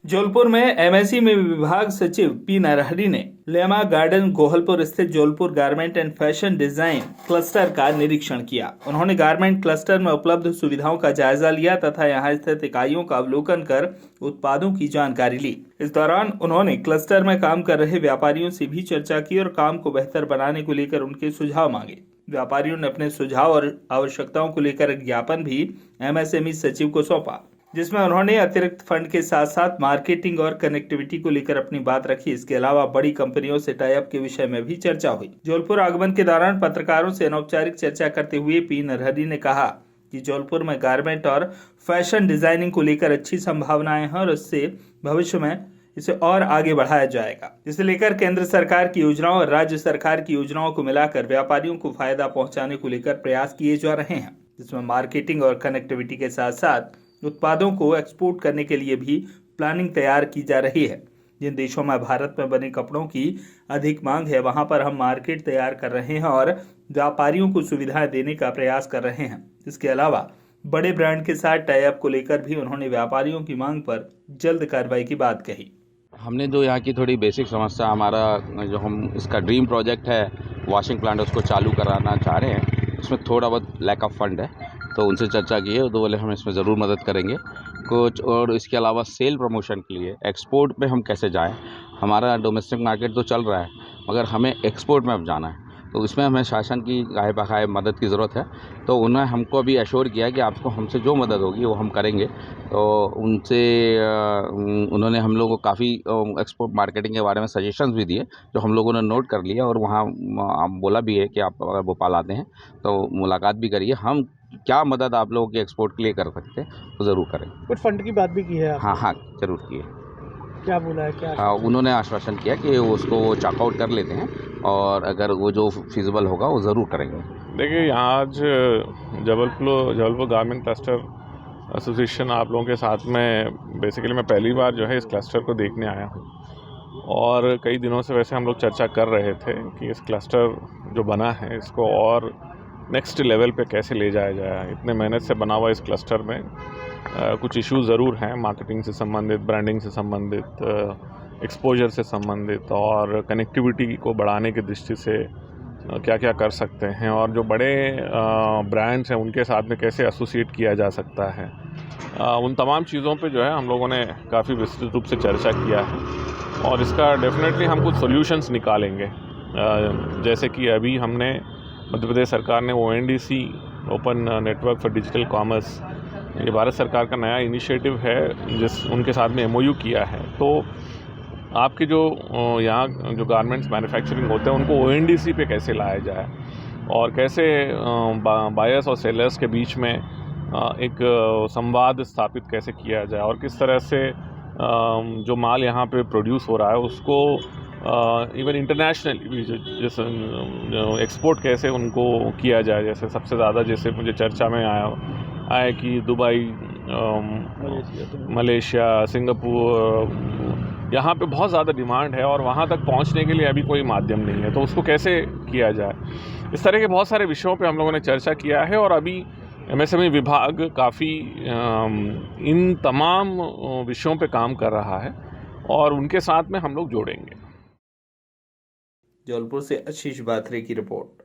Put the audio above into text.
जौलपुर में एमएसई में विभाग सचिव पी नरहरि ने लेमा गार्डन गोहलपुर स्थित Jaulpur garment and fashion design cluster का निरीक्षण किया। उन्होंने गारमेंट क्लस्टर में उपलब्ध सुविधाओं का जायजा लिया तथा यहां स्थित इकाइयों का अवलोकन कर उत्पादों की जानकारी ली। इस दौरान उन्होंने क्लस्टर में काम कर रहे व्यापारियों से भी चर्चा की और काम को बेहतर बनाने को लेकर उनके सुझाव मांगे। व्यापारियों ने अपने सुझाव और आवश्यकताओं को लेकर एक ज्ञापन भी एमएसएमई सचिव को सौंपा, जिसमें उन्होंने अतिरिक्त फंड के साथ साथ मार्केटिंग और कनेक्टिविटी को लेकर अपनी बात रखी। इसके अलावा बड़ी कंपनियों से टाई अप के विषय में भी चर्चा हुई। जौलपुर आगमन के दौरान पत्रकारों से अनौपचारिक चर्चा करते हुए पी नरहरि ने कहा कि जौलपुर में गारमेंट और फैशन डिजाइनिंग को लेकर अच्छी संभावनाएं हैं और इससे भविष्य में इसे और आगे बढ़ाया जाएगा। इसे लेकर केंद्र सरकार की योजनाओं और राज्य सरकार की योजनाओं को मिलाकर व्यापारियों को फायदा पहुंचाने को लेकर प्रयास किए जा रहे हैं, जिसमें मार्केटिंग और कनेक्टिविटी के साथ साथ उत्पादों को एक्सपोर्ट करने के लिए भी प्लानिंग तैयार की जा रही है। जिन देशों में भारत में बने कपड़ों की अधिक मांग है, वहां पर हम मार्केट तैयार कर रहे हैं और व्यापारियों को सुविधाएं देने का प्रयास कर रहे हैं। इसके अलावा बड़े ब्रांड के साथ टाई अप को लेकर भी उन्होंने व्यापारियों की मांग पर जल्द कार्रवाई की बात कही। हमने जो यहाँ की थोड़ी बेसिक समस्या, हमारा जो हम इसका ड्रीम प्रोजेक्ट है वॉशिंग प्लांट, उसको चालू कराना चाह रहे हैं, उसमें थोड़ा बहुत लैक ऑफ फंड है, तो उनसे चर्चा की है, तो बोले हम इसमें ज़रूर मदद करेंगे कुछ। और इसके अलावा सेल प्रमोशन के लिए एक्सपोर्ट में हम कैसे जाएं, हमारा डोमेस्टिक मार्केट तो चल रहा है मगर हमें एक्सपोर्ट में अब जाना है, तो इसमें हमें शासन की गाहे बखाए मदद की ज़रूरत है। तो उन्होंने हमको अभी एश्योर किया कि आपको हमसे जो मदद होगी वो हम करेंगे। तो उनसे उन्होंने हम लोगों को काफ़ी एक्सपोर्ट मार्केटिंग के बारे में सजेशंस भी दिए, जो हम लोगों ने नोट कर लिया और वहाँ बोला भी है कि आप अगर भोपाल आते हैं तो मुलाकात भी करिए, हम क्या मदद आप लोगों की एक्सपोर्ट के लिए कर सकते हैं वो ज़रूर करें। कुछ फंड की बात भी की है आपने? हाँ, ज़रूर की है। क्या बोला है? क्या हाँ, उन्होंने आश्वासन किया कि उसको वो चेकआउट कर लेते हैं और अगर वो जो फिजिबल होगा वो ज़रूर करेंगे। देखिए, यहाँ आज जबलपुर गारमेंट क्लस्टर एसोसिएशन आप लोगों के साथ में बेसिकली मैं पहली बार जो है इस क्लस्टर को देखने आया हूँ और कई दिनों से वैसे हम लोग चर्चा कर रहे थे कि इस क्लस्टर जो बना है इसको और नेक्स्ट लेवल पे कैसे ले जाया जाए। इतने मेहनत से बना हुआ इस क्लस्टर में कुछ इश्यूज ज़रूर हैं, मार्केटिंग से संबंधित, ब्रांडिंग से संबंधित, एक्सपोजर से संबंधित और कनेक्टिविटी को बढ़ाने की दृष्टि से क्या क्या कर सकते हैं और जो बड़े ब्रांड्स हैं उनके साथ में कैसे एसोसिएट किया जा सकता है। उन तमाम चीज़ों पे जो है हम लोगों ने काफ़ी विस्तृत रूप से चर्चा किया है और इसका डेफिनेटली हम कुछ सॉल्यूशंस निकालेंगे। जैसे कि अभी हमने मध्य प्रदेश सरकार ने ONDC open network for digital commerce, ये भारत सरकार का नया इनिशिएटिव है जिस उनके साथ में MOU किया है। तो आपके जो यहाँ जो गारमेंट्स मैन्युफैक्चरिंग होते हैं उनको ONDC पे कैसे लाया जाए और कैसे बायर्स और सेलर्स के बीच में एक संवाद स्थापित कैसे किया जाए और किस तरह से जो माल यहाँ पे प्रोड्यूस हो रहा है उसको इवन इंटरनेशनली भी जैसे एक्सपोर्ट कैसे उनको किया जाए। जैसे सबसे ज़्यादा जैसे मुझे चर्चा में आया कि दुबई, मलेशिया, सिंगापुर, यहाँ पे बहुत ज़्यादा डिमांड है और वहाँ तक पहुँचने के लिए अभी कोई माध्यम नहीं है, तो उसको कैसे किया जाए। इस तरह के बहुत सारे विषयों पे हम लोगों ने चर्चा किया है और अभी MSME विभाग काफ़ी इन तमाम विषयों पे काम कर रहा है और उनके साथ में हम लोग जोड़ेंगे। जौलपुर से आशीष बाथरे की रिपोर्ट।